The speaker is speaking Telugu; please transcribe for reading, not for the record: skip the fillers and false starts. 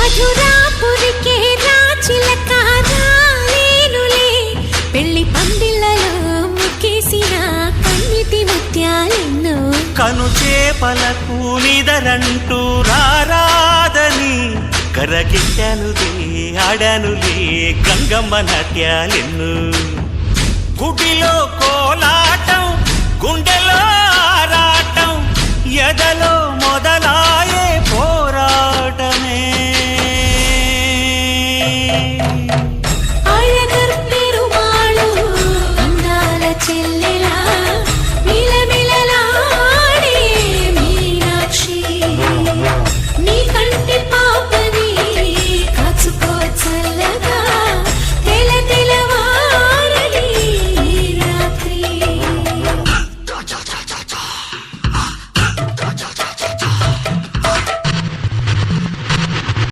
మధురాపురికే రాచిలక రాలేనులే పెళ్లి పందిళ్ళలో ముక్కేసిన కన్నిటి ముత్యాలెన్నో కను చేపలకు నిదరంటూ రారాదని కరగిట్టనులే ఆడనులే గంగమ్మ నాట్యాలెన్ను గుడిలో కోలాటం గుండెలో ఆరాటం ఎదలో మొదలాయే పో